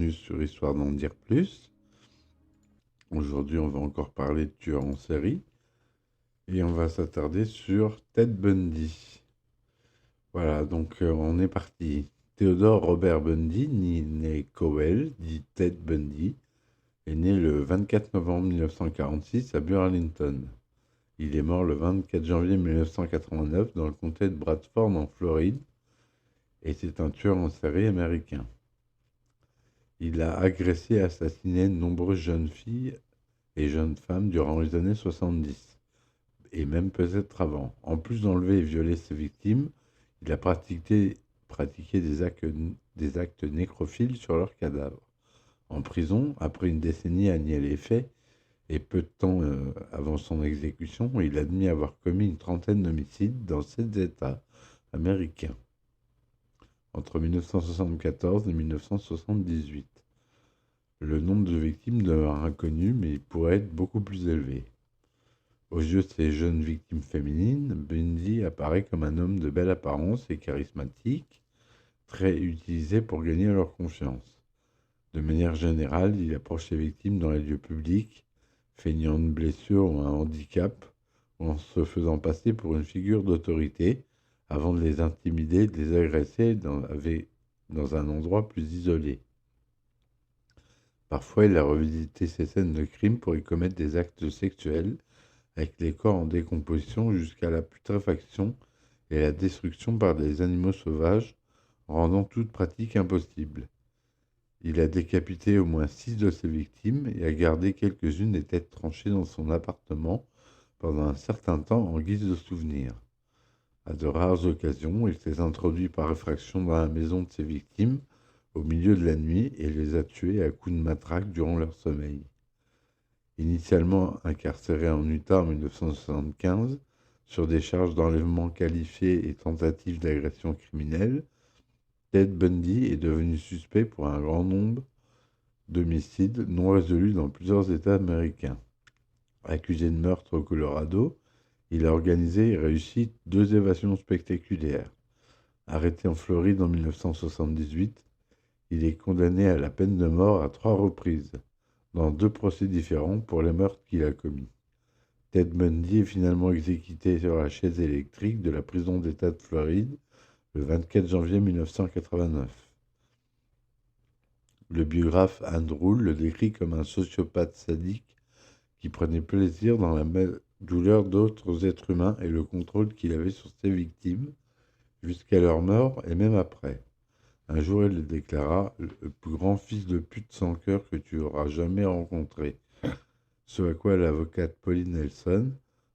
bienvenue sur Histoire d'en dire plus. Aujourd'hui, on va encore parler de tueurs en série et on va s'attarder sur Ted Bundy. Voilà, donc on est parti. Theodore Robert Bundy, né Cowell, dit Ted Bundy, est né le 24 novembre 1946 à Burlington. Il est mort le 24 janvier 1989 dans le comté de Bradford en Floride et c'est un tueur en série américain. Il a agressé et assassiné de nombreuses jeunes filles et jeunes femmes durant les années 70, et même peut-être avant. En plus d'enlever et violer ses victimes, il a pratiqué des actes nécrophiles sur leurs cadavres. En prison, après une décennie à nier les faits, et peu de temps avant son exécution, il admit avoir commis une trentaine d'homicides dans 7 États américains, entre 1974 et 1978. Le nombre de victimes demeure inconnu, mais il pourrait être beaucoup plus élevé. Aux yeux de ces jeunes victimes féminines, Bundy apparaît comme un homme de belle apparence et charismatique, très utilisé pour gagner leur confiance. De manière générale, il approche ses victimes dans les lieux publics, feignant une blessure ou un handicap, ou en se faisant passer pour une figure d'autorité, avant de les intimider et de les agresser dans un endroit plus isolé. Parfois, il a revisité ces scènes de crime pour y commettre des actes sexuels, avec les corps en décomposition jusqu'à la putréfaction et la destruction par des animaux sauvages, rendant toute pratique impossible. Il a décapité au moins 6 de ses victimes et a gardé quelques-unes des têtes tranchées dans son appartement pendant un certain temps en guise de souvenir. À de rares occasions, il s'est introduit par effraction dans la maison de ses victimes au milieu de la nuit et les a tuées à coups de matraque durant leur sommeil. Initialement incarcéré en Utah en 1975 sur des charges d'enlèvement qualifié et tentative d'agression criminelle, Ted Bundy est devenu suspect pour un grand nombre d'homicides non résolus dans plusieurs États américains. Accusé de meurtre au Colorado, il a organisé et réussi 2 évasions spectaculaires. Arrêté en Floride en 1978, il est condamné à la peine de mort à 3 reprises, dans 2 procès différents pour les meurtres qu'il a commis. Ted Bundy est finalement exécuté sur la chaise électrique de la prison d'État de Floride le 24 janvier 1989. Le biographe Andrew le décrit comme un sociopathe sadique qui prenait plaisir dans la douleur d'autres êtres humains et le contrôle qu'il avait sur ses victimes, jusqu'à leur mort et même après. Un jour, il le déclara « le plus grand fils de pute sans cœur que tu auras jamais rencontré ». Ce à quoi l'avocate Pauline Nelson,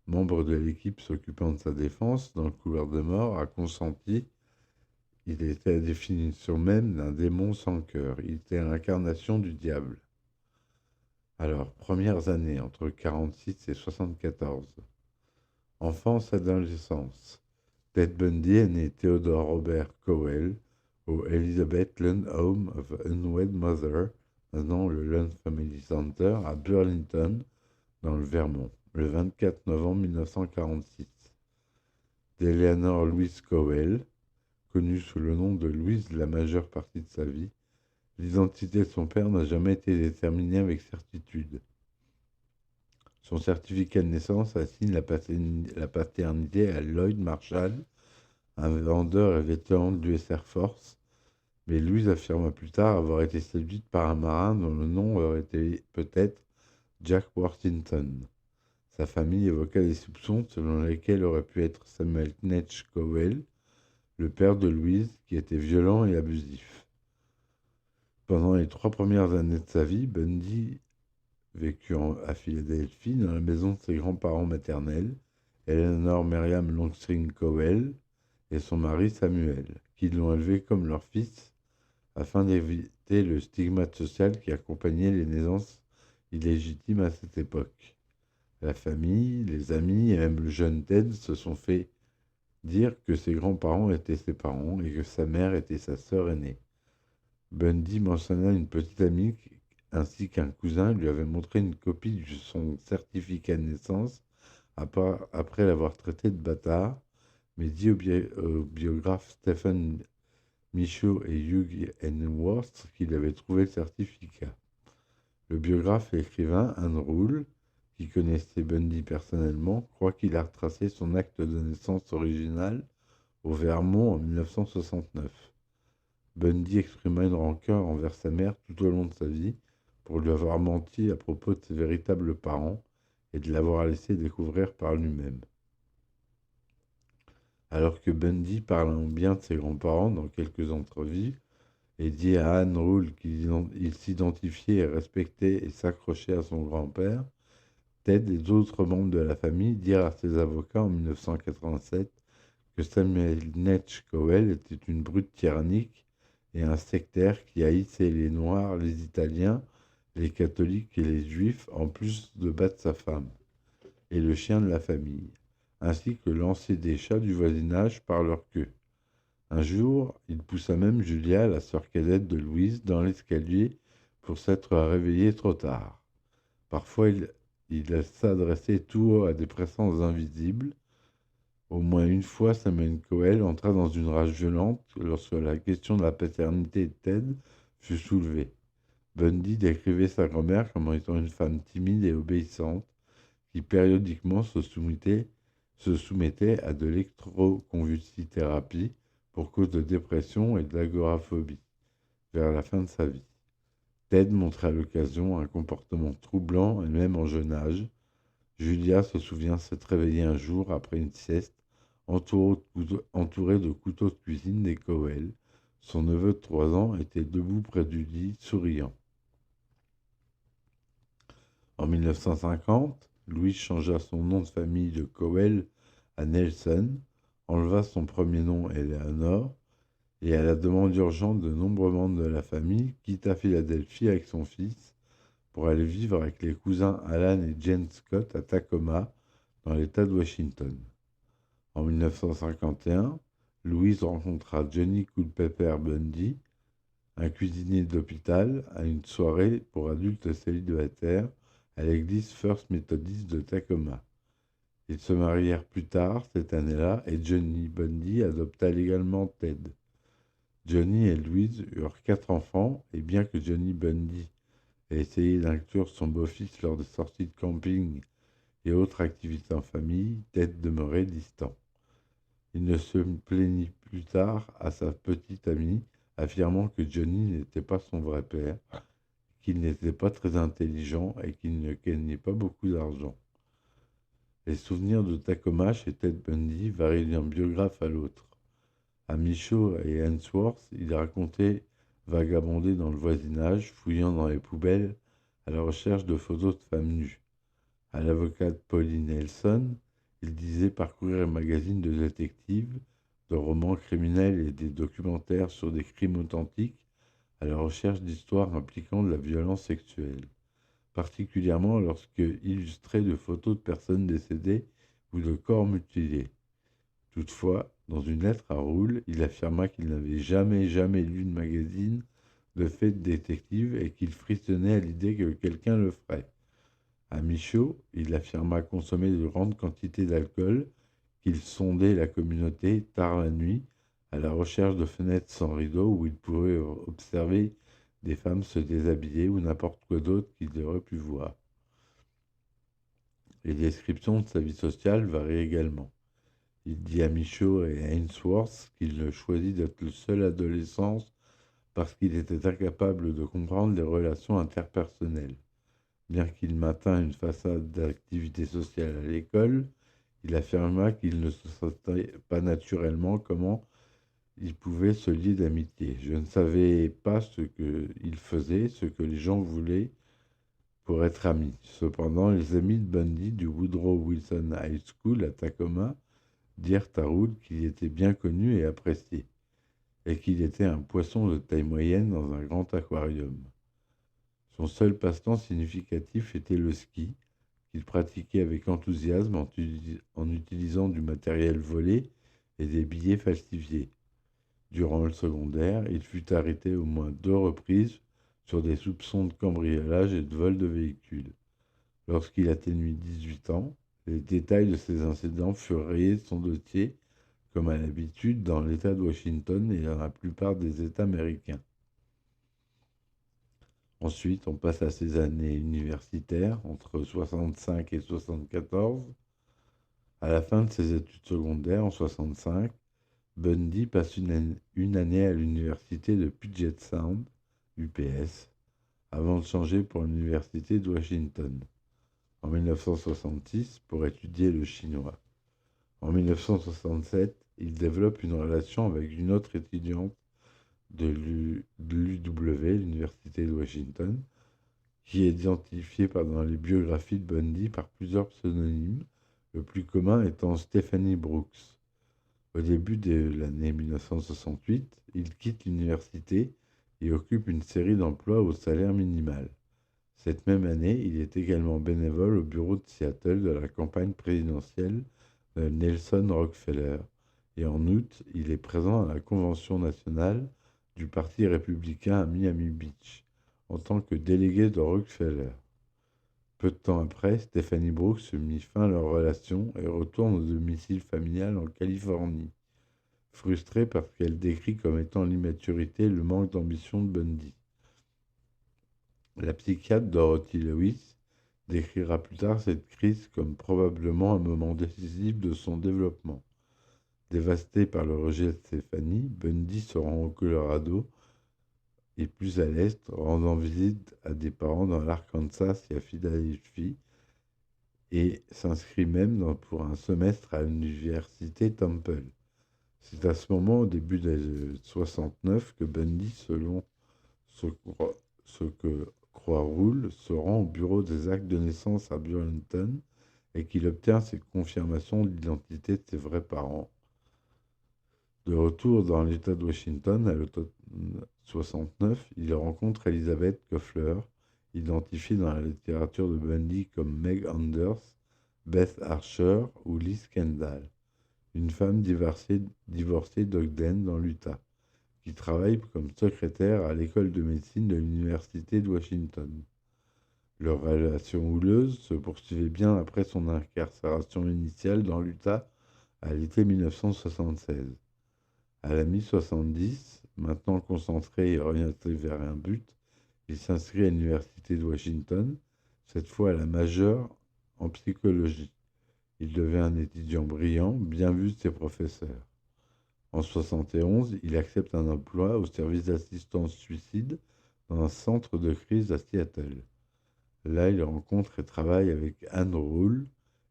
membre de l'équipe s'occupant de sa défense dans le couloir de mort, a consenti. Il était la définition même d'un démon sans cœur. Il était l'incarnation du diable. Alors, premières années, entre 46 et 74. Enfance, adolescence. Ted Bundy est né Theodore Robert Cowell au Elizabeth Lund Home of Unwed Mother, maintenant le Lund Family Center, à Burlington, dans le Vermont, le 24 novembre 1946. D'Eleanor Louise Cowell, connue sous le nom de Louise la majeure partie de sa vie, l'identité de son père n'a jamais été déterminée avec certitude. Son certificat de naissance assigne la paternité à Lloyd Marshall, un vendeur et vétéran de l'US Air Force, mais Louise affirma plus tard avoir été séduite par un marin dont le nom aurait été peut-être Jack Worthington. Sa famille évoqua des soupçons selon lesquels aurait pu être Samuel Knetch Cowell, le père de Louise, qui était violent et abusif. Pendant les 3 premières années de sa vie, Bundy vécut à Philadelphie dans la maison de ses grands-parents maternels, Eleanor Miriam Longstreet Cowell et son mari Samuel, qui l'ont élevé comme leur fils afin d'éviter le stigmate social qui accompagnait les naissances illégitimes à cette époque. La famille, les amis et même le jeune Ted se sont fait dire que ses grands-parents étaient ses parents et que sa mère était sa sœur aînée. Bundy mentionna une petite amie ainsi qu'un cousin lui avait montré une copie de son certificat de naissance après l'avoir traité de bâtard, mais dit au biographe Stephen Michaud et Hugh Henworth qu'il avait trouvé le certificat. Le biographe et écrivain Anne Rule, qui connaissait Bundy personnellement, croit qu'il a retracé son acte de naissance original au Vermont en 1969. Bundy exprima une rancœur envers sa mère tout au long de sa vie pour lui avoir menti à propos de ses véritables parents et de l'avoir laissé découvrir par lui-même. Alors que Bundy parle bien de ses grands-parents dans quelques entrevues et dit à Anne Rule qu'il s'identifiait et respectait et s'accrochait à son grand-père, Ted et d'autres membres de la famille dirent à ses avocats en 1987 que Samuel Netsch Cowell était une brute tyrannique et un sectaire qui haïssait les Noirs, les Italiens, les catholiques et les Juifs, en plus de battre sa femme et le chien de la famille, ainsi que lancer des chats du voisinage par leur queue. Un jour, il poussa même Julia, la sœur cadette de Louise, dans l'escalier pour s'être réveillée trop tard. Parfois, il s'adressait tout haut à des présences invisibles. Au moins une fois, Samuel Cowell entra dans une rage violente lorsque la question de la paternité de Ted fut soulevée. Bundy décrivait sa grand-mère comme étant une femme timide et obéissante qui périodiquement se soumettait à de l'électroconvulsithérapie pour cause de dépression et de l'agoraphobie vers la fin de sa vie. Ted montrait à l'occasion un comportement troublant et même en jeune âge. Julia se souvient s'être réveillée un jour après une sieste entourée de couteaux de cuisine des Cowell. Son neveu de 3 ans était debout près du lit, souriant. En 1950, Louise changea son nom de famille de Cowell à Nelson, enleva son premier nom Eleanor, et à la demande urgente de nombreux membres de la famille, quitta Philadelphie avec son fils pour aller vivre avec les cousins Alan et Jane Scott à Tacoma, dans l'État de Washington. En 1951, Louise rencontra Johnny Culpeper Bundy, un cuisinier d'hôpital, à une soirée pour adultes célibataires à l'église First Methodist de Tacoma. Ils se marièrent plus tard cette année-là et Johnny Bundy adopta légalement Ted. Johnny et Louise eurent 4 enfants et bien que Johnny Bundy ait essayé d'inclure son beau-fils lors des sorties de camping et autres activités en famille, Ted demeurait distant. Il ne se plaignit plus tard à sa petite amie, affirmant que Johnny n'était pas son vrai père, qu'il n'était pas très intelligent et qu'il ne gagnait pas beaucoup d'argent. Les souvenirs de Tacoma chez Ted Bundy varient d'un biographe à l'autre. À Michaud et Hensworth, il racontait vagabonder dans le voisinage, fouillant dans les poubelles à la recherche de photos de femmes nues. À l'avocate Pauline Nelson, il disait parcourir les magazines de détectives, de romans criminels et des documentaires sur des crimes authentiques à la recherche d'histoires impliquant de la violence sexuelle, particulièrement lorsque illustrées de photos de personnes décédées ou de corps mutilés. Toutefois, dans une lettre à Rule, il affirma qu'il n'avait jamais lu de magazine de faits de détective et qu'il frissonnait à l'idée que quelqu'un le ferait. À Michaud, il affirma consommer de grandes quantités d'alcool, qu'il sondait la communauté tard la nuit à la recherche de fenêtres sans rideaux où il pouvait observer des femmes se déshabiller ou n'importe quoi d'autre qu'il aurait pu voir. Les descriptions de sa vie sociale varient également. Il dit à Michaud et à Ainsworth qu'il choisit d'être le seul adolescent parce qu'il était incapable de comprendre les relations interpersonnelles. Bien qu'il maintint une façade d'activité sociale à l'école, il affirma qu'il ne se sentait pas naturellement comment il pouvait se lier d'amitié. Je ne savais pas ce qu'il faisait, ce que les gens voulaient pour être amis. Cependant, les amis de Bundy du Woodrow Wilson High School à Tacoma dirent à Rule qu'il était bien connu et apprécié, et qu'il était un poisson de taille moyenne dans un grand aquarium. Son seul passe-temps significatif était le ski, qu'il pratiquait avec enthousiasme en utilisant du matériel volé et des billets falsifiés. Durant le secondaire, il fut arrêté au moins 2 reprises sur des soupçons de cambriolage et de vol de véhicules. Lorsqu'il atteignit 18 ans, les détails de ces incidents furent rayés de son dossier comme à l'habitude dans l'État de Washington et dans la plupart des États américains. Ensuite, on passe à ses années universitaires, entre 65 et 74. À la fin de ses études secondaires, en 65, Bundy passe une année à l'université de Puget Sound, UPS, avant de changer pour l'université de Washington, en 1966, pour étudier le chinois. En 1967, il développe une relation avec une autre étudiante de l'UW, l'université de Washington, qui est identifiée dans les biographies de Bundy par plusieurs pseudonymes, le plus commun étant Stephanie Brooks. Au début de l'année 1968, il quitte l'université et occupe une série d'emplois au salaire minimal. Cette même année, il est également bénévole au bureau de Seattle de la campagne présidentielle de Nelson Rockefeller. Et en août, il est présent à la convention nationale du Parti républicain à Miami Beach, en tant que délégué de Rockefeller. Peu de temps après, Stephanie Brooks mit fin à leur relation et retourne au domicile familial en Californie, frustrée parce qu'elle décrit comme étant l'immaturité et le manque d'ambition de Bundy. La psychiatre Dorothy Lewis décrira plus tard cette crise comme probablement un moment décisif de son développement. Dévasté par le rejet de Stephanie, Bundy se rend au Colorado et plus à l'est, rendant visite à des parents dans l'Arkansas et à Philadelphie, et s'inscrit même pour un semestre à l'université Temple. C'est à ce moment, au début des 69, que Bundy, selon ce que croit Rule, se rend au bureau des actes de naissance à Burlington et qu'il obtient ses confirmations de l'identité de ses vrais parents. De retour dans l'État de Washington, à l'automne 69, il rencontre Elizabeth Koffler, identifiée dans la littérature de Bundy comme Meg Anders, Beth Archer ou Liz Kendall, une femme divorcée d'Ogden dans l'Utah, qui travaille comme secrétaire à l'école de médecine de l'Université de Washington. Leur relation houleuse se poursuivait bien après son incarcération initiale dans l'Utah à l'été 1976. À la mi-70, maintenant concentré et orienté vers un but, il s'inscrit à l'Université de Washington, cette fois à la majeure en psychologie. Il devient un étudiant brillant, bien vu de ses professeurs. En 71, il accepte un emploi au service d'assistance suicide dans un centre de crise à Seattle. Là, il rencontre et travaille avec Anne Rule,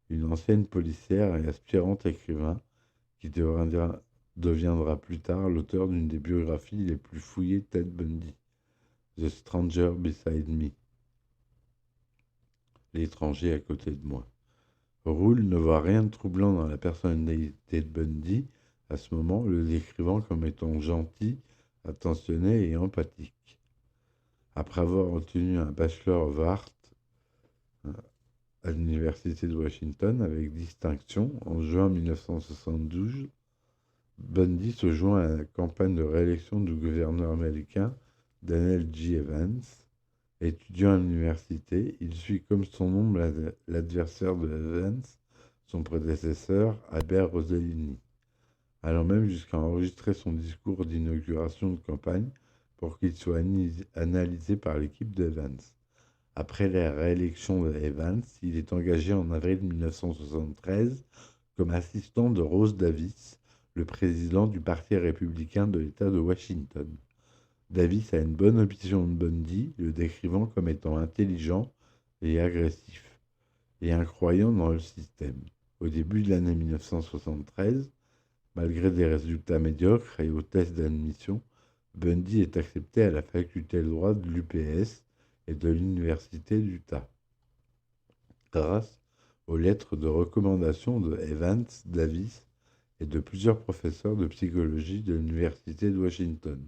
une ancienne policière et aspirante écrivain, qui deviendra plus tard l'auteur d'une des biographies les plus fouillées de Ted Bundy, The Stranger Beside Me, l'étranger à côté de moi. Rule ne voit rien de troublant dans la personnalité de Bundy, à ce moment le décrivant comme étant gentil, attentionné et empathique. Après avoir obtenu un Bachelor of Arts à l'Université de Washington avec distinction en juin 1972, Bundy se joint à la campagne de réélection du gouverneur américain Daniel J. Evans. Étudiant à l'université, il suit comme son nom l'adversaire de Evans, son prédécesseur, Albert Rossellini, allant même jusqu'à enregistrer son discours d'inauguration de campagne pour qu'il soit analysé par l'équipe d'Evans. Après la réélection d'Evans, il est engagé en avril 1973 comme assistant de Rose Davis, le président du Parti républicain de l'État de Washington. Davis a une bonne opinion de Bundy, le décrivant comme étant intelligent et agressif, et un croyant dans le système. Au début de l'année 1973, malgré des résultats médiocres et aux tests d'admission, Bundy est accepté à la faculté de droit de l'UPS et de l'Université d'Utah, grâce aux lettres de recommandation de Evans, Davis et de plusieurs professeurs de psychologie de l'Université de Washington.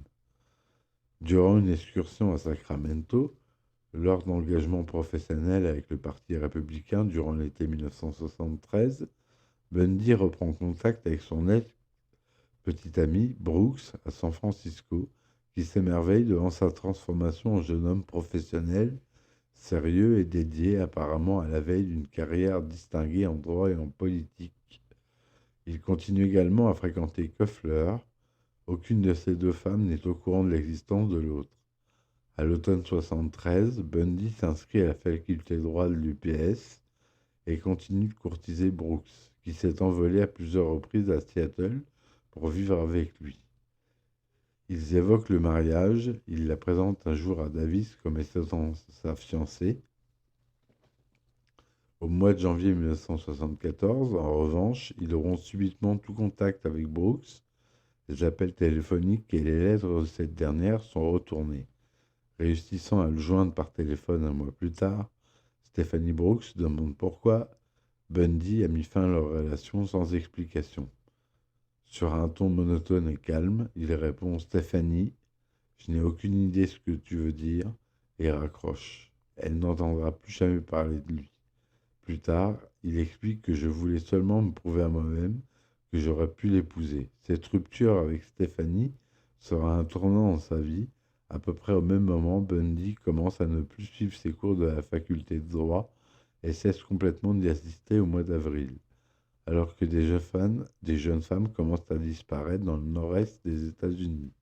Durant une excursion à Sacramento, lors d'engagements professionnels avec le Parti républicain durant l'été 1973, Bundy reprend contact avec son ex-petit ami Brooks à San Francisco, qui s'émerveille devant sa transformation en jeune homme professionnel, sérieux et dédié apparemment à la veille d'une carrière distinguée en droit et en politique. Il continue également à fréquenter Koeffler. Aucune de ces deux femmes n'est au courant de l'existence de l'autre. À l'automne 73, Bundy s'inscrit à la faculté de droit de l'UPS et continue de courtiser Brooks, qui s'est envolé à plusieurs reprises à Seattle pour vivre avec lui. Ils évoquent le mariage, il la présente un jour à Davis comme étant sa fiancée. Au mois de janvier 1974, en revanche, ils auront subitement tout contact avec Brooks. Les appels téléphoniques et les lettres de cette dernière sont retournés. Réussissant à le joindre par téléphone un mois plus tard, Stephanie Brooks demande pourquoi Bundy a mis fin à leur relation sans explication. Sur un ton monotone et calme, il répond « Stephanie, je n'ai aucune idée de ce que tu veux dire » et raccroche. Elle n'entendra plus jamais parler de lui. Plus tard, il explique que je voulais seulement me prouver à moi-même que j'aurais pu l'épouser. Cette rupture avec Stephanie sera un tournant dans sa vie. À peu près au même moment, Bundy commence à ne plus suivre ses cours de la faculté de droit et cesse complètement d'y assister au mois d'avril, alors que des jeunes femmes commencent à disparaître dans le nord-est des États-Unis.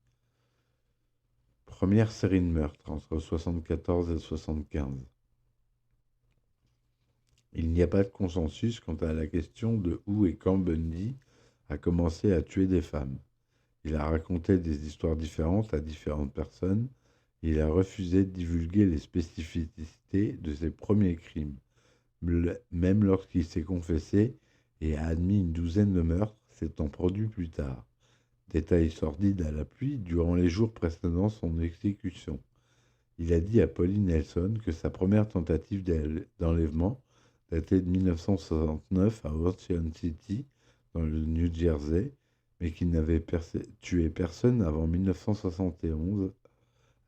Première série de meurtres entre 1974 et 1975. Il n'y a pas de consensus quant à la question de où et quand Bundy a commencé à tuer des femmes. Il a raconté des histoires différentes à différentes personnes. Il a refusé de divulguer les spécificités de ses premiers crimes, même lorsqu'il s'est confessé et a admis une douzaine de meurtres s'étant produits plus tard. Détail sordide à l'appui, durant les jours précédant son exécution. Il a dit à Pauline Nelson que sa première tentative d'enlèvement datait de 1969 à Ocean City, dans le New Jersey, mais qu'il n'avait tué personne avant 1971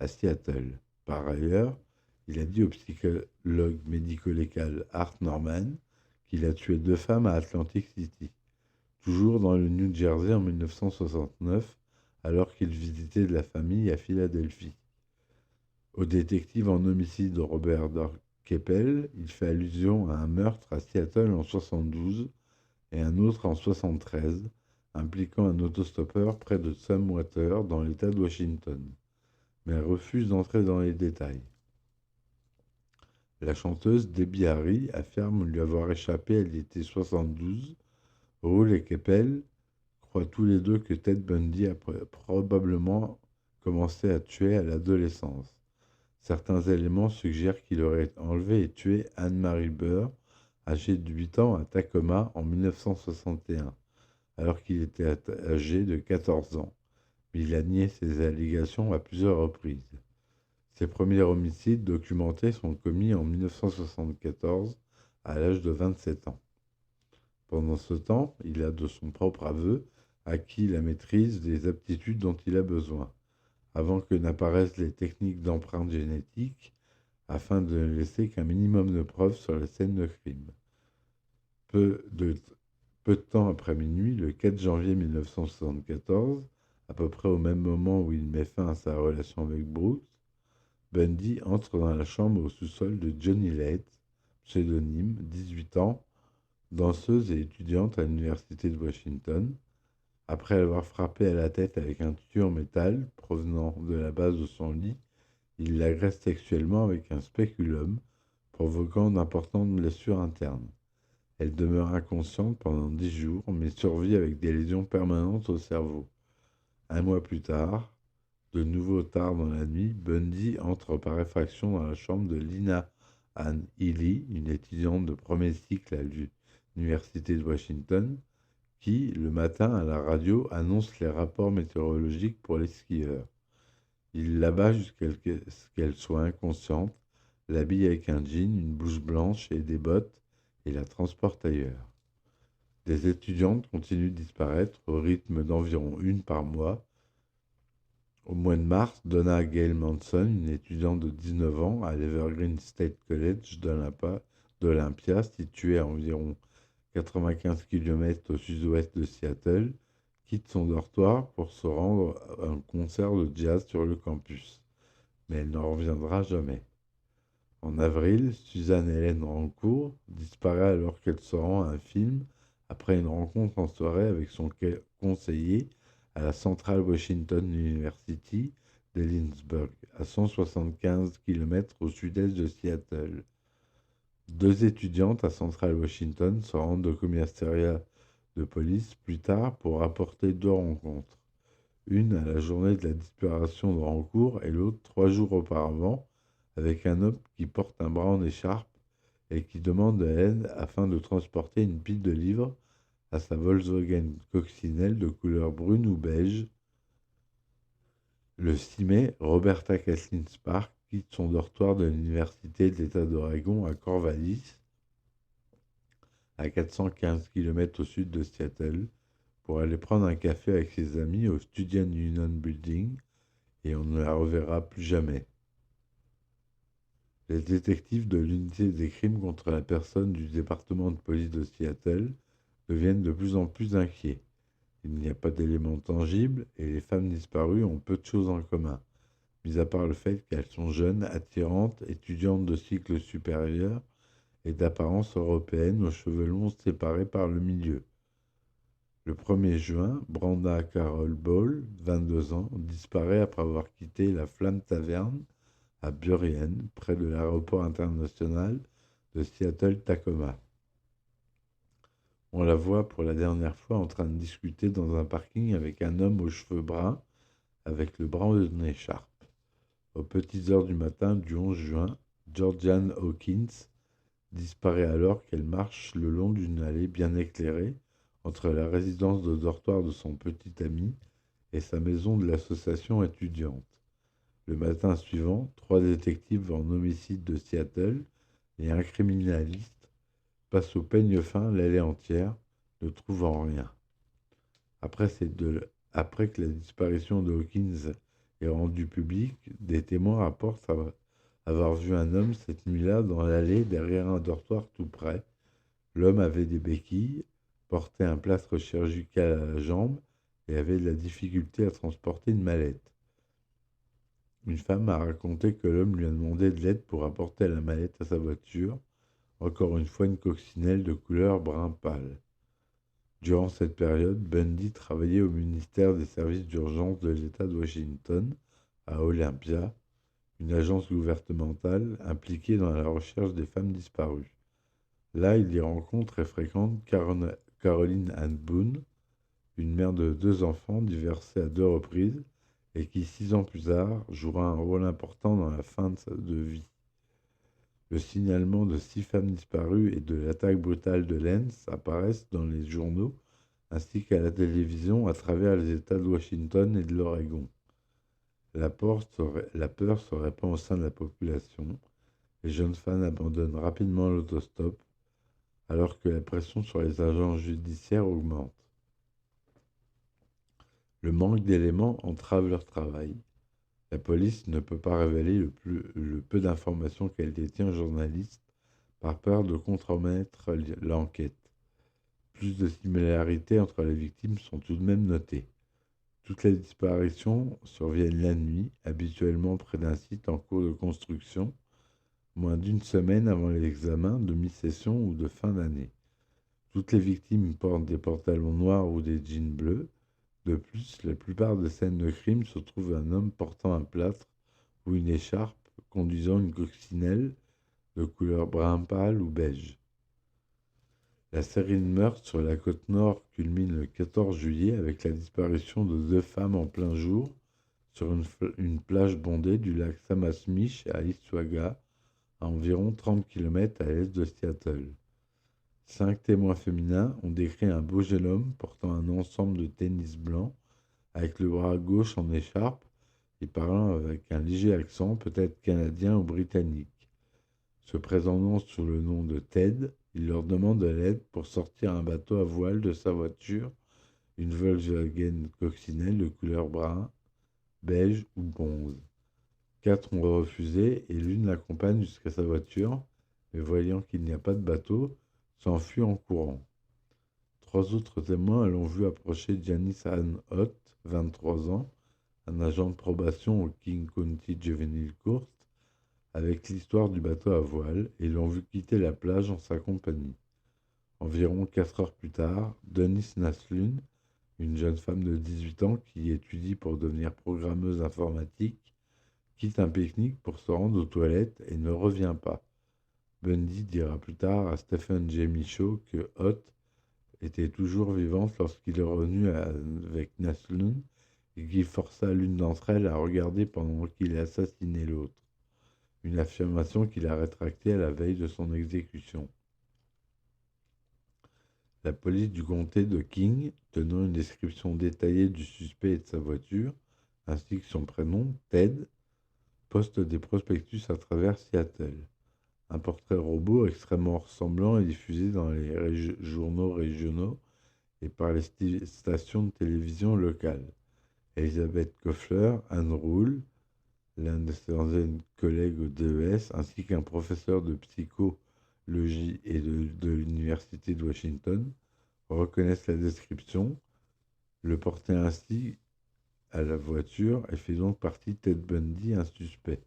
à Seattle. Par ailleurs, il a dit au psychologue médico-légal Art Norman qu'il a tué 2 femmes à Atlantic City, toujours dans le New Jersey en 1969, alors qu'il visitait de la famille à Philadelphie. Au détective en homicide Robert Keppel, il fait allusion à un meurtre à Seattle en 1972 et un autre en 1973, impliquant un autostoppeur près de Sumwater dans l'État de Washington, mais refuse d'entrer dans les détails. La chanteuse Debbie Harry affirme lui avoir échappé à l'été 1972. Ruhl et Keppel croient tous les deux que Ted Bundy a probablement commencé à tuer à l'adolescence. Certains éléments suggèrent qu'il aurait enlevé et tué Anne-Marie Burr, âgée de 8 ans, à Tacoma en 1961, alors qu'il était âgé de 14 ans. Mais il a nié ces allégations à plusieurs reprises. Ses premiers homicides documentés sont commis en 1974, à l'âge de 27 ans. Pendant ce temps, il a, de son propre aveu, acquis la maîtrise des aptitudes dont il a besoin, avant que n'apparaissent les techniques d'empreinte génétique, afin de ne laisser qu'un minimum de preuves sur la scène de crime. Peu de temps après minuit, le 4 janvier 1974, à peu près au même moment où il met fin à sa relation avec Brooks, Bundy entre dans la chambre au sous-sol de Johnny Late, pseudonyme, 18 ans, danseuse et étudiante à l'université de Washington. Après l'avoir frappée à la tête avec un tuyau en métal provenant de la base de son lit, il l'agresse sexuellement avec un spéculum, provoquant d'importantes blessures internes. Elle demeure inconsciente pendant 10 jours, mais survit avec des lésions permanentes au cerveau. Un mois plus tard, de nouveau tard dans la nuit, Bundy entre par effraction dans la chambre de Lina Ann Healy, une étudiante de premier cycle à l'université de Washington, qui, le matin à la radio, annonce les rapports météorologiques pour les skieurs. Il l'abat jusqu'à ce qu'elle soit inconsciente, l'habille avec un jean, une blouse blanche et des bottes, et la transporte ailleurs. Des étudiantes continuent de disparaître au rythme d'environ une par mois. Au mois de mars, Donna Gail Manson, une étudiante de 19 ans à l'Evergreen State College d'Olympia, située à environ 95 km au sud-ouest de Seattle, quitte son dortoir pour se rendre à un concert de jazz sur le campus. Mais elle n'en reviendra jamais. En avril, Suzanne Hélène Rancourt disparaît alors qu'elle se rend à un film après une rencontre en soirée avec son conseiller à la Central Washington University d'Ellinsburg, à 175 km au sud-est de Seattle. Deux étudiantes à Central Washington se rendent au commissariat de police plus tard pour rapporter deux rencontres. Une à la journée de la disparition de Rancourt et l'autre 3 jours auparavant, avec un homme qui porte un bras en écharpe et qui demande de l'aide afin de transporter une pile de livres à sa Volkswagen coccinelle de couleur brune ou beige. Le 6 mai, Roberta Kathleen Sparks quitte son dortoir de l'Université de l'État d'Oregon à Corvallis, à 415 km au sud de Seattle, pour aller prendre un café avec ses amis au Student Union Building, et on ne la reverra plus jamais. Les détectives de l'unité des crimes contre la personne du département de police de Seattle deviennent de plus en plus inquiets. Il n'y a pas d'éléments tangibles et les femmes disparues ont peu de choses en commun, mis à part le fait qu'elles sont jeunes, attirantes, étudiantes de cycle supérieur et d'apparence européenne aux cheveux longs séparés par le milieu. Le 1er juin, Brenda Carol Ball, 22 ans, disparaît après avoir quitté la Flamme Taverne à Burien, près de l'aéroport international de Seattle-Tacoma. On la voit pour la dernière fois en train de discuter dans un parking avec un homme aux cheveux bruns, avec le bras en écharpe. Aux petites heures du matin du 11 juin, Georgianne Hawkins disparaît alors qu'elle marche le long d'une allée bien éclairée entre la résidence de dortoir de son petit ami et sa maison de l'association étudiante. Le matin suivant, 3 détectives en homicide de Seattle et un criminaliste passent au peigne fin l'allée entière, ne trouvant rien. Après que la disparition de Hawkins est rendue publique, des témoins rapportent avoir vu un homme cette nuit-là dans l'allée derrière un dortoir tout près. L'homme avait des béquilles, portait un plâtre chirurgical à la jambe et avait de la difficulté à transporter une mallette. Une femme a raconté que l'homme lui a demandé de l'aide pour apporter la mallette à sa voiture, encore une fois une coccinelle de couleur brun pâle. Durant cette période, Bundy travaillait au ministère des services d'urgence de l'État de Washington, à Olympia, une agence gouvernementale impliquée dans la recherche des femmes disparues. Là, il y rencontre et fréquente Caroline Ann Boone, une mère de 2 enfants divorcée à 2 reprises et qui, 6 ans plus tard, jouera un rôle important dans la fin de vie. Le signalement de 6 femmes disparues et de l'attaque brutale de Lens apparaissent dans les journaux ainsi qu'à la télévision à travers les États de Washington et de l'Oregon. La peur se répand au sein de la population. Les jeunes femmes abandonnent rapidement l'autostop alors que la pression sur les agents judiciaires augmente. Le manque d'éléments entrave leur travail. La police ne peut pas révéler le peu d'informations qu'elle détient aux journalistes par peur de compromettre l'enquête. Plus de similarités entre les victimes sont tout de même notées. Toutes les disparitions surviennent la nuit, habituellement près d'un site en cours de construction, moins d'une semaine avant l'examen de mi-session ou de fin d'année. Toutes les victimes portent des pantalons noirs ou des jeans bleus. De plus, la plupart des scènes de crime se trouvent un homme portant un plâtre ou une écharpe, conduisant une coccinelle de couleur brun pâle ou beige. La série de meurtres sur la côte nord culmine le 14 juillet avec la disparition de 2 femmes en plein jour sur une plage bondée du lac Samasmich à Issaga, à environ 30 km à l'est de Seattle. 5 témoins féminins ont décrit un beau jeune homme portant un ensemble de tennis blanc, avec le bras gauche en écharpe et parlant avec un léger accent, peut-être canadien ou britannique. Se présentant sous le nom de Ted, il leur demande de l'aide pour sortir un bateau à voile de sa voiture, une Volkswagen coccinelle de couleur brun, beige ou bronze. 4 ont refusé et l'une l'accompagne jusqu'à sa voiture, mais voyant qu'il n'y a pas de bateau, s'enfuit en courant. 3 autres témoins l'ont vu approcher Janice Ann Ott, 23 ans, un agent de probation au King County Juvenile Court, avec l'histoire du bateau à voile, et l'ont vu quitter la plage en sa compagnie. Environ 4 heures plus tard, Denise Naslund, une jeune femme de 18 ans qui étudie pour devenir programmeuse informatique, quitte un pique-nique pour se rendre aux toilettes et ne revient pas. Bundy dira plus tard à Stephen J. Michaud que Ott était toujours vivante lorsqu'il est revenu avec Naslund et qu'il força l'une d'entre elles à regarder pendant qu'il assassinait l'autre. Une affirmation qu'il a rétractée à la veille de son exécution. La police du comté de King, tenant une description détaillée du suspect et de sa voiture, ainsi que son prénom, Ted, poste des prospectus à travers Seattle. Un portrait robot extrêmement ressemblant est diffusé dans les journaux régionaux et par les stations de télévision locales. Elizabeth Koffler, Anne Rule, l'un de ses anciens collègues au DES, ainsi qu'un professeur de psychologie et de l'Université de Washington, reconnaissent la description, le portaient ainsi à la voiture et fait donc partie de Ted Bundy, un suspect.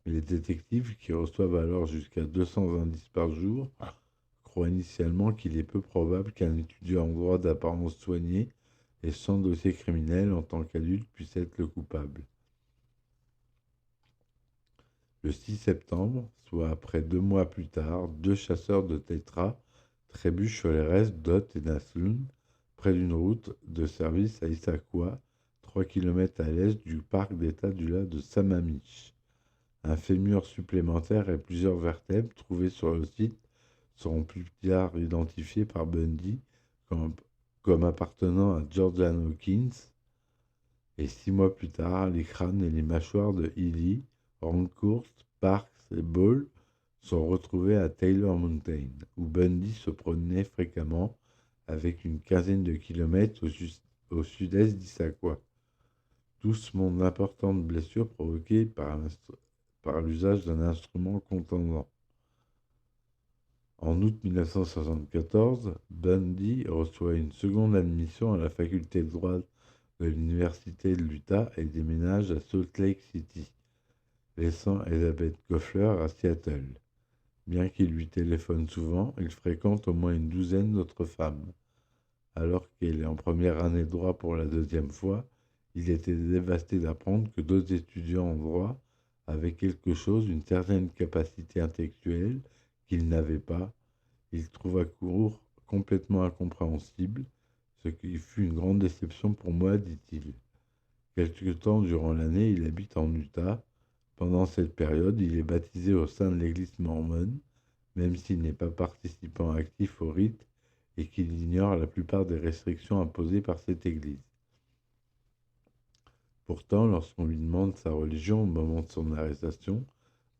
Mais les détectives, qui reçoivent alors jusqu'à 200 indices par jour, croient initialement qu'il est peu probable qu'un étudiant en droit d'apparence soignée et sans dossier criminel en tant qu'adulte puisse être le coupable. Le 6 septembre, soit après 2 mois plus tard, 2 chasseurs de tétras trébuchent sur les restes d'Ott et Naslund près d'une route de service à Issaquah, 3 km à l'est du parc d'État du lac de Sammamish. Un fémur supplémentaire et plusieurs vertèbres trouvées sur le site seront plus tard identifiées par Bundy comme appartenant à Georgian Hawkins. Et 6 mois plus tard, les crânes et les mâchoires de Ely, Rancourt, Parks et Ball sont retrouvés à Taylor Mountain, où Bundy se promenait fréquemment avec une quinzaine de kilomètres au sud-est d'Issaquah. Tous montrent d'importantes blessures provoquées par l'usage d'un instrument contondant. En août 1974, Bundy reçoit une seconde admission à la faculté de droit de l'Université de l'Utah et déménage à Salt Lake City, laissant Elizabeth Koffler à Seattle. Bien qu'il lui téléphone souvent, il fréquente au moins une douzaine d'autres femmes. Alors qu'elle est en première année de droit pour la deuxième fois, il était dévasté d'apprendre que d'autres étudiants en droit avaient quelque chose, une certaine capacité intellectuelle qu'il n'avait pas. Il trouva cours complètement incompréhensible, ce qui fut une grande déception pour moi, dit-il. Quelque temps durant l'année, il habite en Utah. Pendant cette période, il est baptisé au sein de l'église mormone, même s'il n'est pas participant actif au rite et qu'il ignore la plupart des restrictions imposées par cette église. Pourtant, lorsqu'on lui demande sa religion au moment de son arrestation,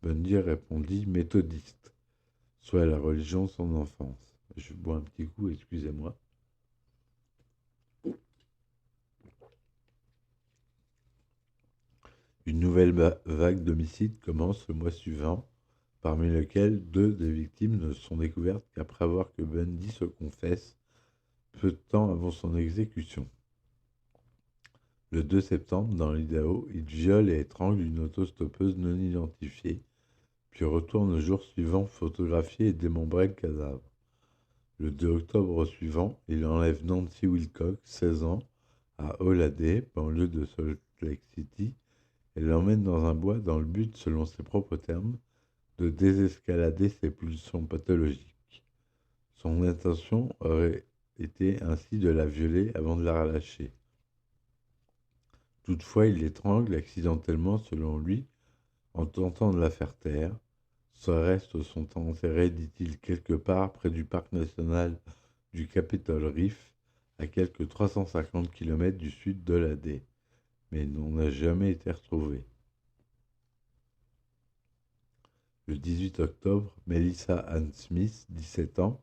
Bundy répondit méthodiste, soit la religion de son enfance. Je bois un petit coup, excusez-moi. Une nouvelle vague d'homicides commence le mois suivant, parmi lesquels 2 des victimes ne sont découvertes qu'après avoir que Bundy se confesse peu de temps avant son exécution. Le 2 septembre, dans l'Idaho, il viole et étrangle une autostoppeuse non identifiée, puis retourne le jour suivant photographier et démembrer le cadavre. Le 2 octobre suivant, il enlève Nancy Wilcox, 16 ans, à Holladay, banlieue de Salt Lake City, et l'emmène dans un bois dans le but, selon ses propres termes, de désescalader ses pulsions pathologiques. Son intention aurait été ainsi de la violer avant de la relâcher. Toutefois, il l'étrangle accidentellement, selon lui, en tentant de la faire taire. Ses restes sont enterrés, dit-il, quelque part près du parc national du Capitol Reef, à quelques 350 km du sud d'Holladay, mais n'ont jamais été retrouvés. Le 18 octobre, Melissa Ann Smith, 17 ans,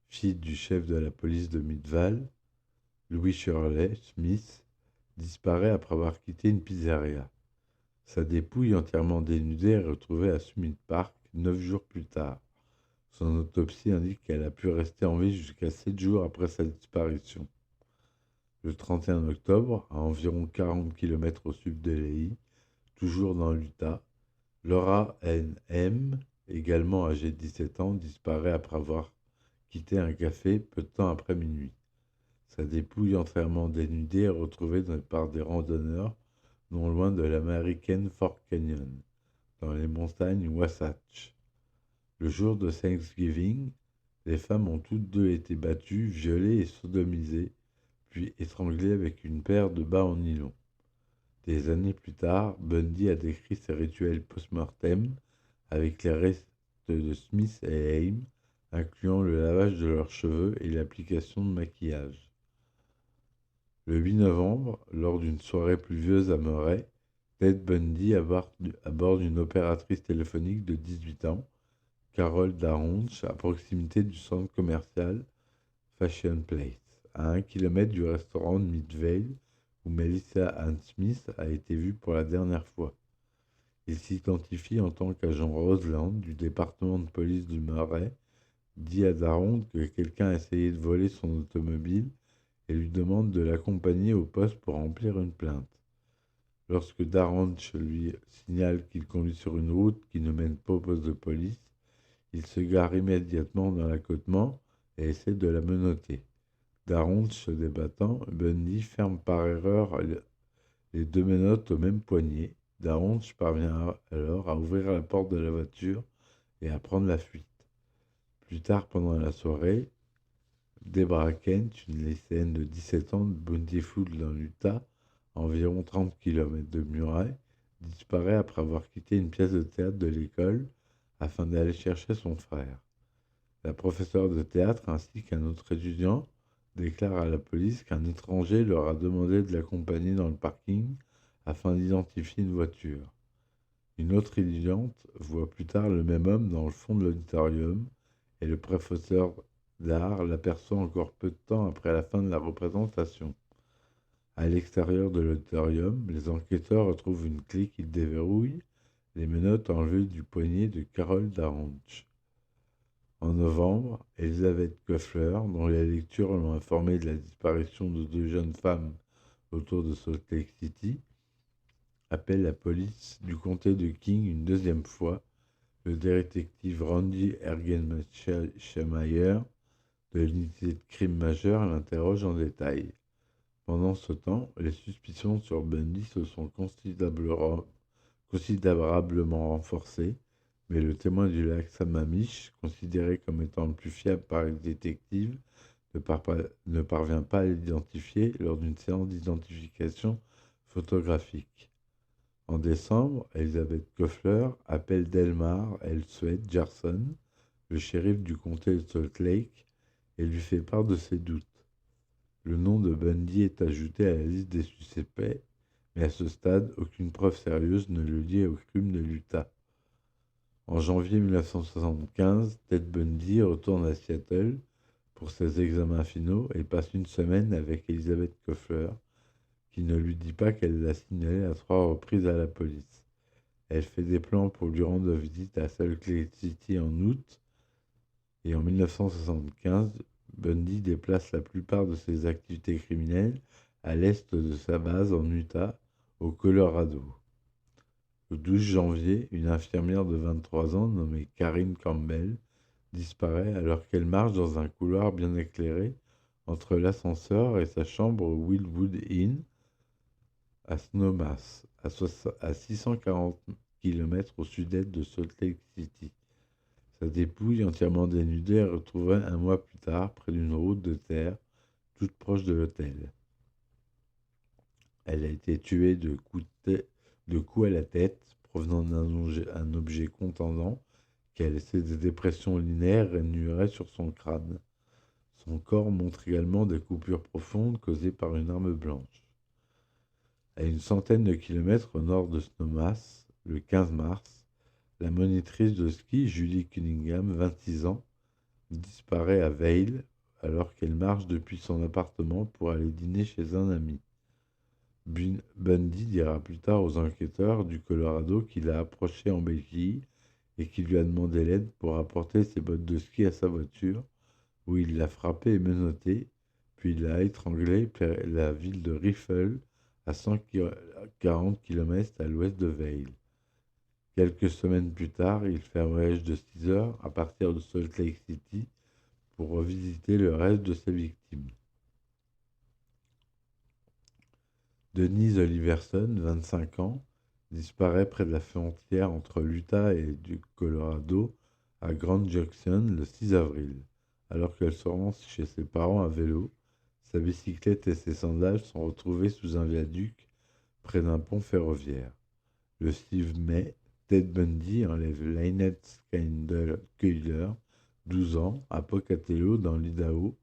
fille du chef de la police de Midvale, Louis Shirley Smith, disparaît après avoir quitté une pizzeria. Sa dépouille entièrement dénudée est retrouvée à Summit Park 9 jours plus tard. Son autopsie indique qu'elle a pu rester en vie jusqu'à 7 jours après sa disparition. Le 31 octobre, à environ 40 km au sud de l'E.I., toujours dans l'Utah, Laura N. M., également âgée de 17 ans, disparaît après avoir quittait un café peu de temps après minuit. Sa dépouille entièrement dénudée est retrouvée par des randonneurs non loin de l'américaine Fort Canyon, dans les montagnes Wasatch. Le jour de Thanksgiving, les femmes ont toutes deux été battues, violées et sodomisées, puis étranglées avec une paire de bas en nylon. Des années plus tard, Bundy a décrit ses rituels post-mortem avec les restes de Smith et Haim, incluant le lavage de leurs cheveux et l'application de maquillage. Le 8 novembre, lors d'une soirée pluvieuse à Murray, Ted Bundy aborde une opératrice téléphonique de 18 ans, Carol Daronch, à proximité du centre commercial Fashion Place, à 1 kilomètre du restaurant de Midvale où Melissa Ann Smith a été vue pour la dernière fois. Il s'identifie en tant qu'agent Roseland du département de police du Murray, dit à Daronch que quelqu'un a essayé de voler son automobile et lui demande de l'accompagner au poste pour remplir une plainte. Lorsque Daronch lui signale qu'il conduit sur une route qui ne mène pas au poste de police, il se gare immédiatement dans l'accotement et essaie de la menotter. Daronch se débattant, Bundy ferme par erreur les deux menottes au même poignet. Daronch parvient alors à ouvrir la porte de la voiture et à prendre la fuite. Plus tard pendant la soirée, Deborah Kent, une lycéenne de 17 ans de Bountiful dans l'Utah, à environ 30 km de Murray, disparaît après avoir quitté une pièce de théâtre de l'école afin d'aller chercher son frère. La professeure de théâtre ainsi qu'un autre étudiant déclarent à la police qu'un étranger leur a demandé de l'accompagner dans le parking afin d'identifier une voiture. Une autre étudiante voit plus tard le même homme dans le fond de l'auditorium et le professeur d'art l'aperçoit encore peu de temps après la fin de la représentation. À l'extérieur de l'auditorium, les enquêteurs retrouvent une clé qu'ils déverrouillent, les menottes enlevées du poignet de Carol Daronch. En novembre, Elizabeth Koeffler, dont les lectures l'ont informé de la disparition de deux jeunes femmes autour de Salt Lake City, appelle la police du comté de King une deuxième fois. Le détective Randy Ergenmeyer de l'unité de crime majeur l'interroge en détail. Pendant ce temps, les suspicions sur Bundy se sont considérablement renforcées, mais le témoin du lac Sammamish, considéré comme étant le plus fiable par les détectives, ne parvient pas à l'identifier lors d'une séance d'identification photographique. En décembre, Elizabeth Koeffler appelle Delmar Ellsworth Gerson, le shérif du comté de Salt Lake, et lui fait part de ses doutes. Le nom de Bundy est ajouté à la liste des suspects, mais à ce stade, aucune preuve sérieuse ne le lie au crime de l'Utah. En janvier 1975, Ted Bundy retourne à Seattle pour ses examens finaux et passe une semaine avec Elizabeth Koeffler, qui ne lui dit pas qu'elle l'a signalé à 3 reprises à la police. Elle fait des plans pour lui rendre visite à Salt Lake City en août, et en 1975, Bundy déplace la plupart de ses activités criminelles à l'est de sa base en Utah, au Colorado. Le 12 janvier, une infirmière de 23 ans nommée Karine Campbell disparaît alors qu'elle marche dans un couloir bien éclairé entre l'ascenseur et sa chambre au Wildwood Inn à Snowmass, à 640 km au sud-est de Salt Lake City. Sa dépouille, entièrement dénudée, est retrouvée un mois plus tard près d'une route de terre, toute proche de l'hôtel. Elle a été tuée de coups à la tête provenant d'un objet contendant qui a laissé des dépressions linéaires rainurées sur son crâne. Son corps montre également des coupures profondes causées par une arme blanche. À une centaine de kilomètres au nord de Snowmass, le 15 mars, la monitrice de ski Julie Cunningham, 26 ans, disparaît à Vail alors qu'elle marche depuis son appartement pour aller dîner chez un ami. Bundy dira plus tard aux enquêteurs du Colorado qu'il l'a approchée en béquille et qu'il lui a demandé l'aide pour apporter ses bottes de ski à sa voiture, où il l'a frappée et menottée, puis il l'a étranglée près la ville de Riffle, à 140 km à l'ouest de Vail. Quelques semaines plus tard, il fait un voyage de 6 heures à partir de Salt Lake City pour revisiter le reste de ses victimes. Denise Oliverson, 25 ans, disparaît près de la frontière entre l'Utah et du Colorado à Grand Junction le 6 avril. Alors qu'elle se rend chez ses parents à vélo, sa bicyclette et ses sandales sont retrouvés sous un viaduc près d'un pont ferroviaire. Le 6 mai, Ted Bundy enlève Lynette Schuyler, 12 ans, à Pocatello, dans l'Idaho,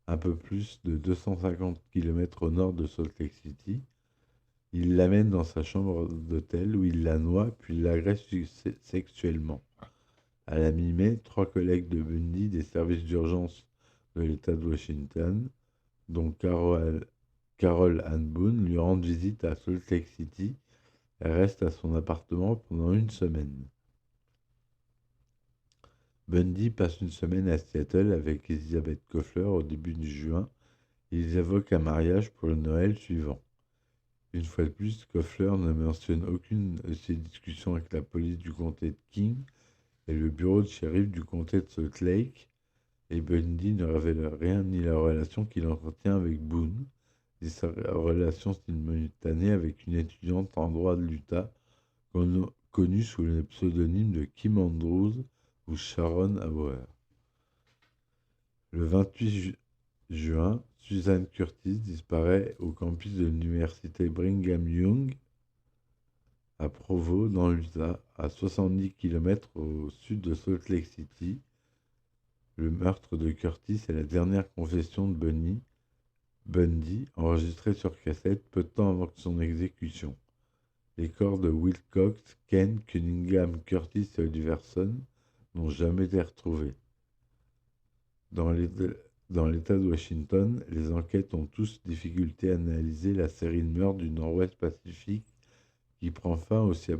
un peu plus de 250 km au nord de Salt Lake City. Il l'amène dans sa chambre d'hôtel où il la noie puis l'agresse sexuellement. À la mi-mai, 3 collègues de Bundy des services d'urgence de l'État de Washington, dont Carol Ann Boone, lui rendent visite à Salt Lake City et reste à son appartement pendant une semaine. Bundy passe une semaine à Seattle avec Elizabeth Koffler au début de juin. Ils évoquent un mariage pour le Noël suivant. Une fois de plus, Koffler ne mentionne aucune de ses discussions avec la police du comté de King et le bureau de shérif du comté de Salt Lake, et Bundy ne révèle rien ni la relation qu'il entretient avec Boone, ni sa relation simultanée avec une étudiante en droit de l'Utah connue sous le pseudonyme de Kim Andrews ou Sharon Hauer. Le 28 juin, Susan Curtis disparaît au campus de l'université Brigham Young à Provo, dans l'Utah, à 70 km au sud de Salt Lake City. Le meurtre de Curtis est la dernière confession de Bundy, enregistrée sur cassette peu de temps avant son exécution. Les corps de Wilcox, Ken, Cunningham, Curtis et Oliverson n'ont jamais été retrouvés. Dans l'État de Washington, les enquêtes ont tous difficulté à analyser la série de meurtres du Nord-Ouest Pacifique qui prend fin aussi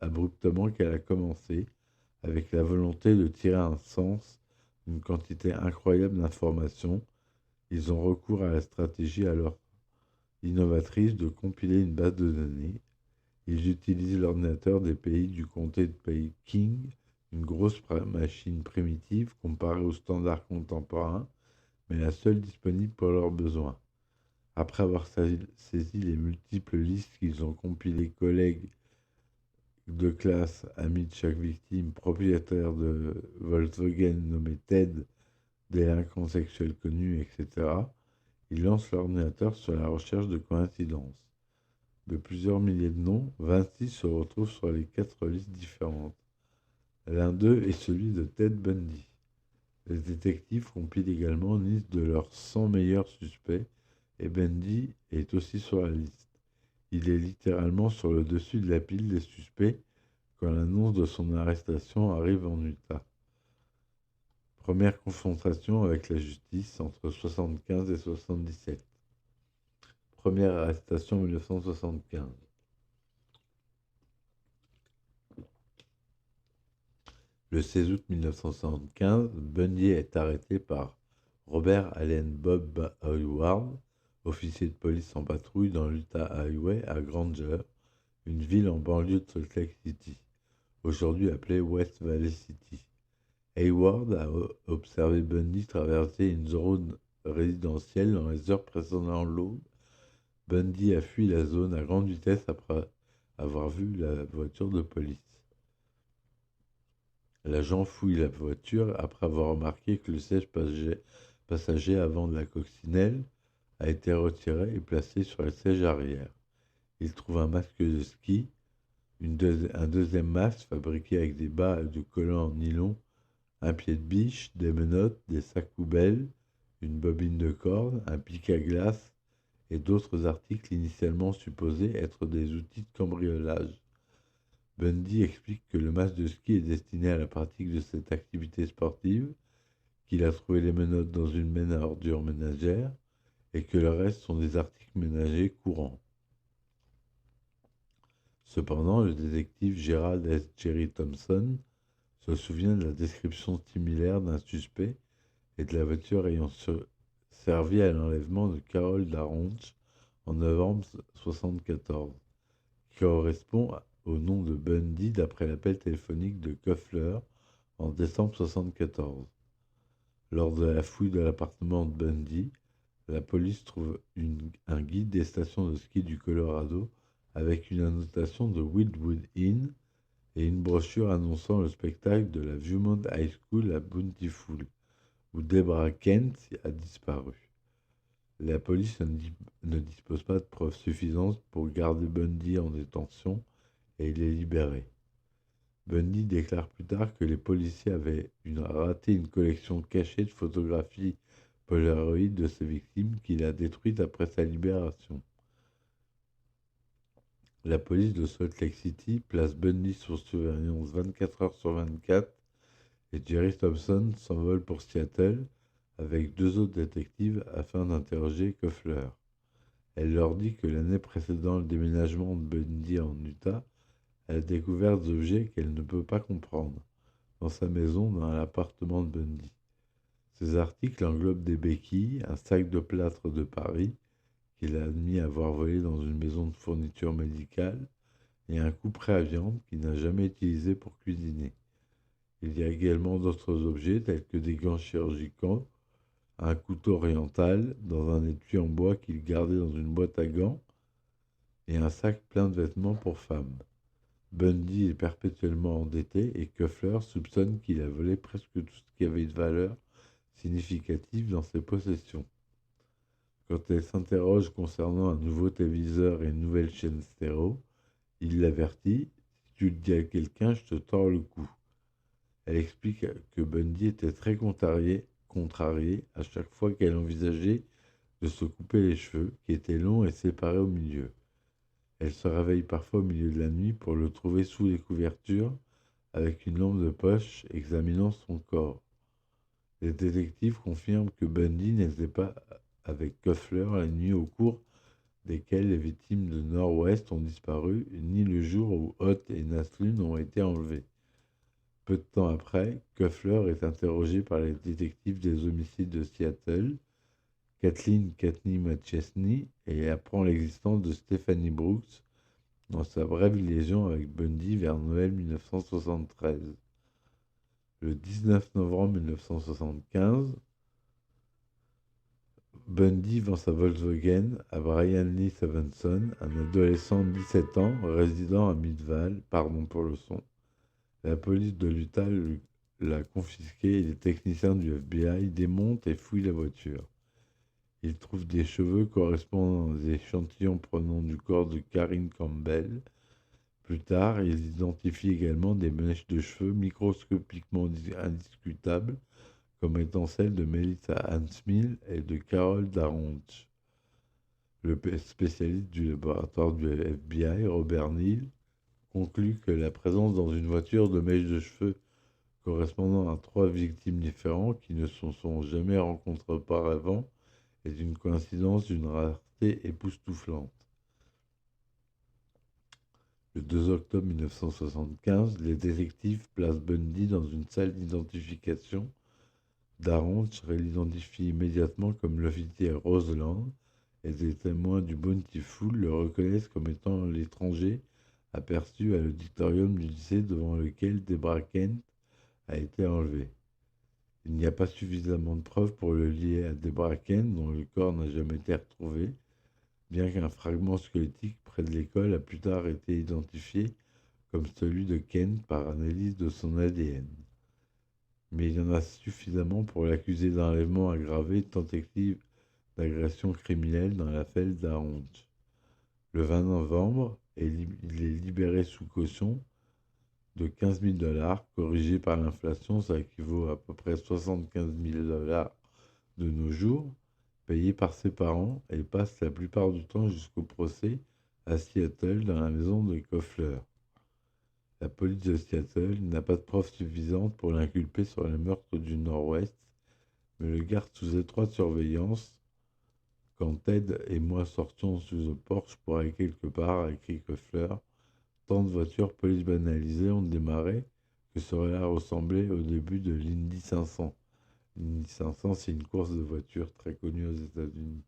abruptement qu'elle a commencé, avec la volonté de tirer un sens d'une quantité incroyable d'informations. Ils ont recours à la stratégie alors innovatrice de compiler une base de données. Ils utilisent l'ordinateur des pays du comté de King, une grosse machine primitive comparée aux standards contemporains, mais la seule disponible pour leurs besoins. Après avoir saisi les multiples listes qu'ils ont compilées, collègues de classe, amis de chaque victime, propriétaires de Volkswagen nommé Ted, délinquants sexuels connus, etc., ils lancent l'ordinateur sur la recherche de coïncidences. De plusieurs milliers de noms, 26 se retrouvent sur les 4 listes différentes. L'un d'eux est celui de Ted Bundy. Les détectives compilent également une liste de leurs 100 meilleurs suspects et Bundy est aussi sur la liste. Il est littéralement sur le dessus de la pile des suspects quand l'annonce de son arrestation arrive en Utah. Première confrontation avec la justice entre 1975 et 1977. Première arrestation en 1975. Le 16 août 1975, Bundy est arrêté par Robert Allen Bob Hayward, officier de police en patrouille dans l'Utah Highway à Granger, une ville en banlieue de Salt Lake City, aujourd'hui appelée West Valley City. Hayward a observé Bundy traverser une zone résidentielle dans les heures précédant l'aube. Bundy a fui la zone à grande vitesse après avoir vu la voiture de police. L'agent fouille la voiture après avoir remarqué que le siège passager avant de la coccinelle a été retiré et placé sur le siège arrière. Il trouve un masque de ski, un deuxième masque fabriqué avec des bas de collants en nylon, un pied de biche, des menottes, des sacs poubelles, une bobine de corde, un pic à glace et d'autres articles initialement supposés être des outils de cambriolage. Bundy explique que le masque de ski est destiné à la pratique de cette activité sportive, qu'il a trouvé les menottes dans une benne à ordures ménagères et que le reste sont des articles ménagers courants. Cependant, le détective Gerald S. Jerry Thompson se souvient de la description similaire d'un suspect et de la voiture ayant servi à l'enlèvement de Carol Daronch en novembre 1974, qui correspond au nom de Bundy d'après l'appel téléphonique de Koffler en décembre 1974. Lors de la fouille de l'appartement de Bundy, la police trouve un guide des stations de ski du Colorado avec une annotation de Wildwood Inn et une brochure annonçant le spectacle de la Viewmont High School à Bountiful, où Deborah Kent a disparu. La police ne dispose pas de preuves suffisantes pour garder Bundy en détention et il est libéré. Bundy déclare plus tard que les policiers avaient raté une collection cachée de photographies Polaroid de ses victimes qu'il a détruites après sa libération. La police de Salt Lake City place Bundy sous surveillance 24 heures sur 24 et Jerry Thompson s'envole pour Seattle avec deux autres détectives afin d'interroger Koffler. Elle leur dit que l'année précédant le déménagement de Bundy en Utah, elle a découvert des objets qu'elle ne peut pas comprendre dans sa maison dans l'appartement de Bundy. Ces articles englobent des béquilles, un sac de plâtre de Paris qu'il a admis avoir volé dans une maison de fourniture médicale et un couperet à viande qu'il n'a jamais utilisé pour cuisiner. Il y a également d'autres objets tels que des gants chirurgicaux, un couteau oriental dans un étui en bois qu'il gardait dans une boîte à gants et un sac plein de vêtements pour femmes. Bundy est perpétuellement endetté et Koffler soupçonne qu'il a volé presque tout ce qui avait de valeur significative dans ses possessions. Quand elle s'interroge concernant un nouveau téléviseur et une nouvelle chaîne stéréo, il l'avertit: « Si tu le dis à quelqu'un, je te tords le cou. » Elle explique que Bundy était très contrarié à chaque fois qu'elle envisageait de se couper les cheveux, qui étaient longs et séparés au milieu. Elle se réveille parfois au milieu de la nuit pour le trouver sous les couvertures, avec une lampe de poche examinant son corps. Les détectives confirment que Bundy n'était pas avec Koffler la nuit au cours desquelles les victimes de Nord-Ouest ont disparu, ni le jour où Ott et Naslund ont été enlevés. Peu de temps après, Koffler est interrogé par les détectives des homicides de Seattle, Kathleen Katney McChesney, et apprend l'existence de Stephanie Brooks dans sa brève liaison avec Bundy vers Noël 1973. Le 19 novembre 1975, Bundy vend sa Volkswagen à Brian Lee Stevenson, un adolescent de 17 ans résidant à Midvale, pardon pour le son. La police de l'Utah l'a confisqué et les techniciens du FBI démontent et fouillent la voiture. Ils trouvent des cheveux correspondant à des échantillons provenant du corps de Karine Campbell. Plus tard, ils identifient également des mèches de cheveux microscopiquement indiscutables comme étant celles de Melissa Hansmill et de Carol Darronch. Le spécialiste du laboratoire du FBI, Robert Neal, conclut que la présence dans une voiture de mèches de cheveux correspondant à 3 victimes différentes qui ne se sont jamais rencontrées auparavant est une coïncidence d'une rareté époustouflante. Le 2 octobre 1975, les détectives placent Bundy dans une salle d'identification. Darronch l'identifie immédiatement comme l'officier Roseland et des témoins du Bountiful le reconnaissent comme étant l'étranger aperçu à l'auditorium du lycée devant lequel Deborah Kent a été enlevée. Il n'y a pas suffisamment de preuves pour le lier à Deborah Kent, dont le corps n'a jamais été retrouvé, bien qu'un fragment squelettique près de l'école a plus tard été identifié comme celui de Kent par analyse de son ADN. Mais il y en a suffisamment pour l'accuser d'enlèvement aggravé et de tentative d'agression criminelle dans l'affaire Darronch. Le 20 novembre, il est libéré sous caution de 15 000 $, corrigé par l'inflation, ça équivaut à peu près 75 000 $ de nos jours, payé par ses parents, et passe la plupart du temps jusqu'au procès à Seattle dans la maison de Koffler. La police de Seattle n'a pas de preuves suffisantes pour l'inculper sur les meurtres du Nord-Ouest, mais le garde sous étroite surveillance. Quand Ted et moi sortions sous un Porsche pour aller quelque part, a écrit Koffler, tant de voitures police banalisées ont démarré que cela ressemblait au début de l'Indy 500. L'Indy 500, c'est une course de voitures très connue aux États-Unis.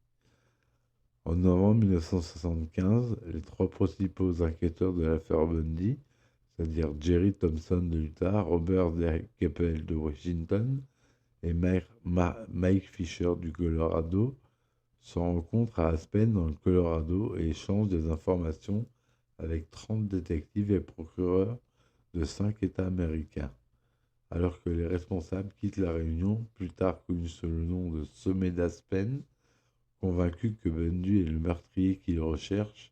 En novembre 1975, les 3 principaux enquêteurs de l'affaire Bundy, c'est-à-dire Jerry Thompson de Utah, Robert Keppel de Washington et Mike Fisher du Colorado se rencontrent à Aspen dans le Colorado et échangent des informations avec 30 détectives et procureurs de 5 États américains. Alors que les responsables quittent la réunion, plus tard connue sous le nom de Sommet d'Aspen, convaincus que Bundy est le meurtrier qu'ils recherchent,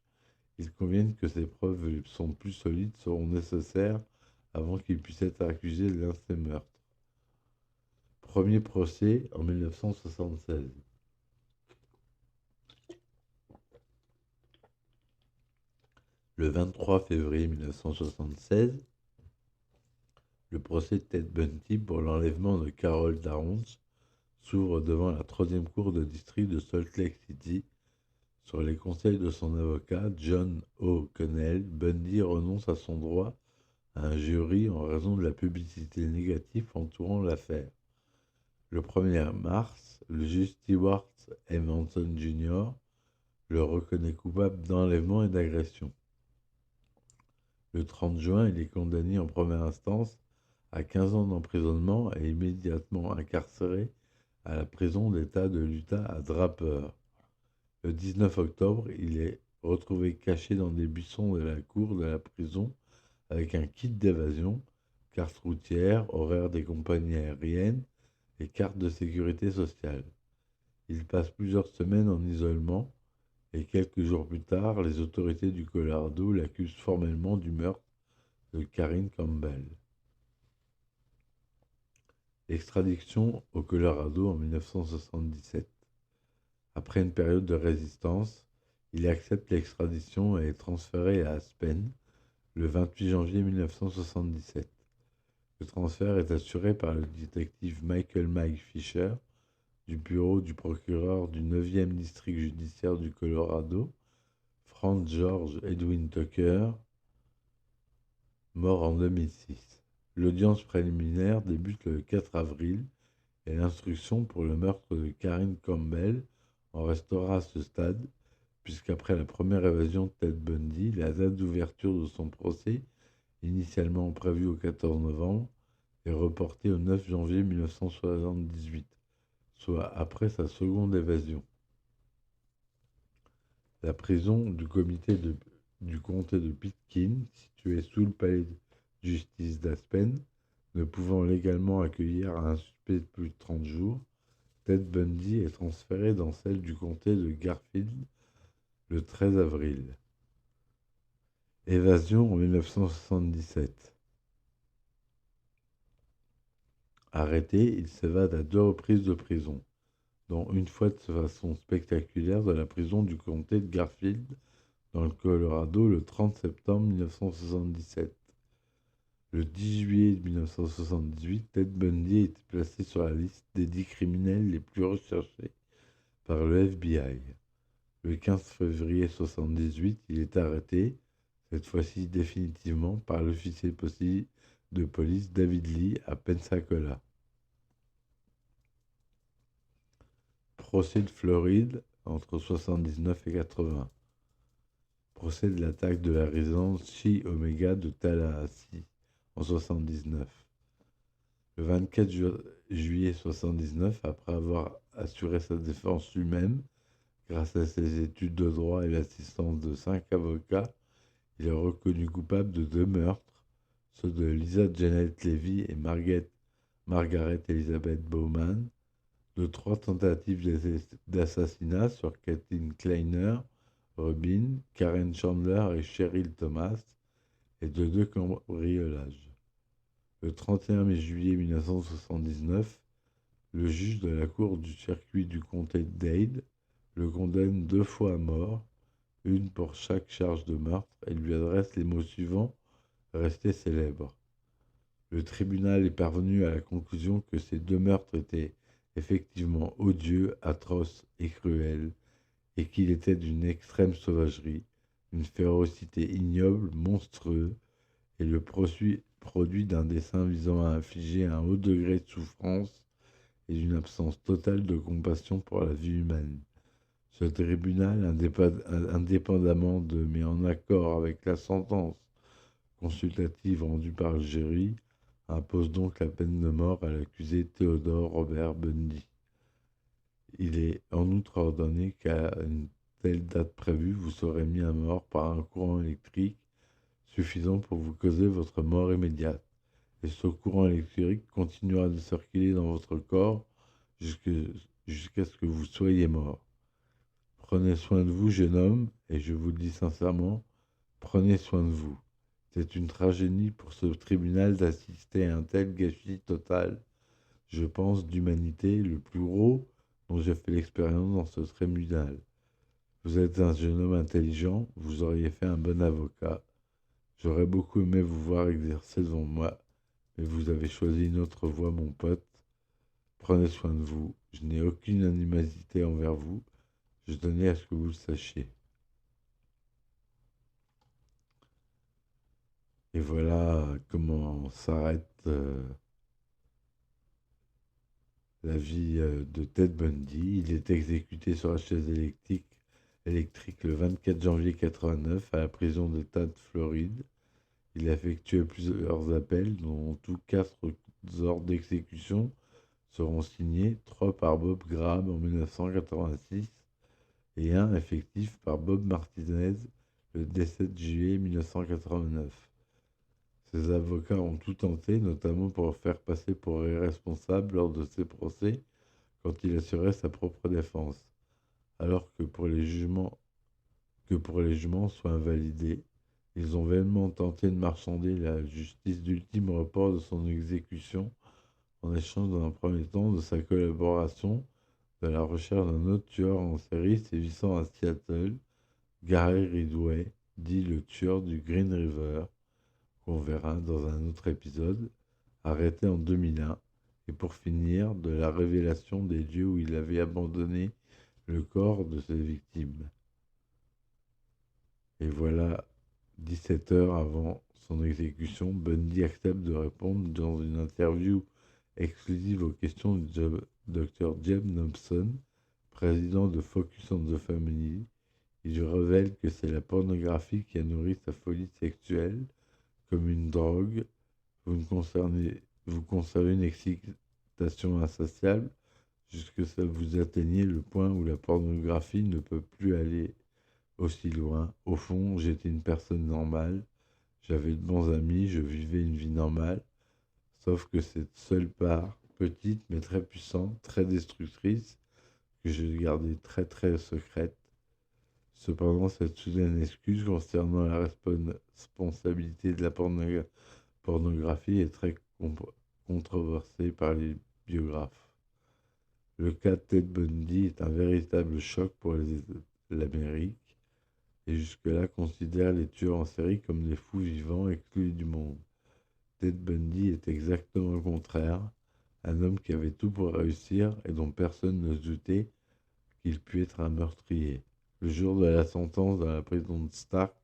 ils conviennent que ces preuves sont plus solides seront nécessaires avant qu'il puisse être accusé de l'un de ces meurtres. Premier procès en 1976. Le 23 février 1976, le procès de Ted Bundy pour l'enlèvement de Carol Downs s'ouvre devant la troisième cour de district de Salt Lake City. Sur les conseils de son avocat, John O'Connell, Bundy renonce à son droit à un jury en raison de la publicité négative entourant l'affaire. Le 1er mars, le juge Stewart M. Hanson Jr. le reconnaît coupable d'enlèvement et d'agression. Le 30 juin, il est condamné en première instance à 15 ans d'emprisonnement et immédiatement incarcéré à la prison d'État de l'Utah à Draper. Le 19 octobre, il est retrouvé caché dans des buissons de la cour de la prison avec un kit d'évasion, carte routière, horaire des compagnies aériennes et carte de sécurité sociale. Il passe plusieurs semaines en isolement et quelques jours plus tard, les autorités du Colorado l'accusent formellement du meurtre de Karine Campbell. Extradition au Colorado en 1977. Après une période de résistance, il accepte l'extradition et est transféré à Aspen le 28 janvier 1977. Le transfert est assuré par le détective Mike Fisher du bureau du procureur du 9e district judiciaire du Colorado, Frank George Edwin Tucker, mort en 2006. L'audience préliminaire débute le 4 avril et l'instruction pour le meurtre de Karine Campbell en restera à ce stade, puisqu'après la première évasion de Ted Bundy, la date d'ouverture de son procès, initialement prévue au 14 novembre, est reportée au 9 janvier 1978, soit après sa seconde évasion. La prison du comté de Pitkin, située sous le palais de justice d'Aspen, ne pouvant légalement accueillir un suspect de plus de 30 jours, Ted Bundy est transféré dans celle du comté de Garfield le 13 avril. Évasion en 1977. Arrêté, il s'évade à 2 reprises de prison, dont une fois de façon spectaculaire de la prison du comté de Garfield, dans le Colorado, le 30 septembre 1977. Le 10 juillet 1978, Ted Bundy est placé sur la liste des 10 criminels les plus recherchés par le FBI. Le 15 février 1978, il est arrêté, cette fois-ci définitivement, par l'officier de police David Lee à Pensacola. Procès de Floride entre 79 et 80. Procès de l'attaque de la résidence Chi Omega de Tallahassee en 79. Le 24 juillet 79, après avoir assuré sa défense lui-même, grâce à ses études de droit et l'assistance de 5 avocats, il est reconnu coupable de 2 meurtres, ceux de Lisa Janet Levy et Margaret Elizabeth Bowman, de 3 tentatives d'assassinat sur Kathleen Kleiner, Rubin, Karen Chandler et Cheryl Thomas, et de 2 cambriolages. Le 31 juillet 1979, le juge de la cour du circuit du comté de Dade le condamne 2 fois à mort, une pour chaque charge de meurtre, et lui adresse les mots suivants, restés célèbres. Le tribunal est parvenu à la conclusion que ces 2 meurtres étaient effectivement odieux, atroces et cruels, et qu'il était d'une extrême sauvagerie, d'une férocité ignoble, monstrueuse, et le produit d'un dessein visant à infliger un haut degré de souffrance et d'une absence totale de compassion pour la vie humaine. Ce tribunal, indépendamment de mais en accord avec la sentence consultative rendue par le jury, impose donc la peine de mort à l'accusé Theodore Robert Bundy. Il est en outre ordonné qu'à une telle date prévue, vous serez mis à mort par un courant électrique suffisant pour vous causer votre mort immédiate. Et ce courant électrique continuera de circuler dans votre corps jusqu'à ce que vous soyez mort. Prenez soin de vous, jeune homme, et je vous le dis sincèrement, prenez soin de vous. C'est une tragédie pour ce tribunal d'assister à un tel gâchis total, je pense, d'humanité, le plus gros dont j'ai fait l'expérience dans ce tribunal. Vous êtes un jeune homme intelligent, vous auriez fait un bon avocat. J'aurais beaucoup aimé vous voir exercer devant moi, mais vous avez choisi une autre voie, mon pote. Prenez soin de vous, je n'ai aucune animosité envers vous, je tenais à ce que vous le sachiez. Et voilà comment s'arrête la vie de Ted Bundy. Il est exécuté sur la chaise électrique le 24 janvier 89 à la prison d'État de Floride. Il a effectué plusieurs appels, dont tous 4 ordres d'exécution seront signés, 3 par Bob Graham en 1986 et un effectif par Bob Martinez le 17 juillet 1989. Ses avocats ont tout tenté, notamment pour le faire passer pour irresponsable lors de ses procès quand il assurait sa propre défense, alors que pour les jugements soient invalidés, ils ont vainement tenté de marchander la justice d'ultime report de son exécution en échange dans un premier temps de sa collaboration dans la recherche d'un autre tueur en série sévissant à Seattle, Gary Ridgway, dit le tueur du Green River, qu'on verra dans un autre épisode, arrêté en 2001, et pour finir, de la révélation des lieux où il avait abandonné le corps de ses victimes. Et voilà, 17 heures avant son exécution, Bundy accepte de répondre dans une interview exclusive aux questions du Dr. Jeb Thompson, président de Focus on the Family. Il révèle que c'est la pornographie qui a nourri sa folie sexuelle. Comme une drogue, vous conservez une excitation insatiable jusque ça vous atteignez le point où la pornographie ne peut plus aller aussi loin. Au fond, j'étais une personne normale, j'avais de bons amis, je vivais une vie normale, sauf que cette seule part, petite mais très puissante, très destructrice, que j'ai gardée très très secrète. Cependant, cette soudaine excuse concernant la responsabilité de la pornographie est très controversée par les biographes. Le cas de Ted Bundy est un véritable choc pour l'Amérique et jusque-là considère les tueurs en série comme des fous vivants exclus du monde. Ted Bundy est exactement le contraire, un homme qui avait tout pour réussir et dont personne ne se doutait qu'il pût être un meurtrier. Le jour de la sentence dans la prison de Stark,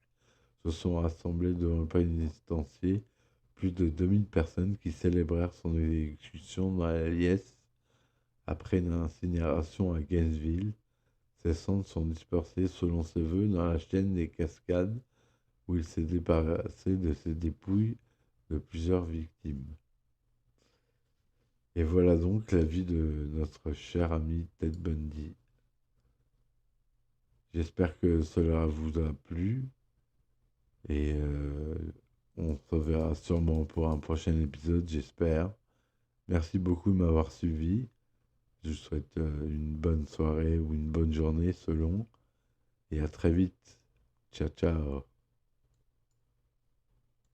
se sont rassemblés devant le pénitencier plus de 2000 personnes qui célébrèrent son exécution dans la liesse après une incinération à Gainesville. Ses cendres sont dispersées selon ses voeux dans la chaîne des cascades où il s'est débarrassé de ses dépouilles de plusieurs victimes. Et voilà donc la vie de notre cher ami Ted Bundy. J'espère que cela vous a plu et on se reverra sûrement pour un prochain épisode, j'espère. Merci beaucoup de m'avoir suivi. Je vous souhaite une bonne soirée ou une bonne journée selon. Et à très vite. Ciao, ciao.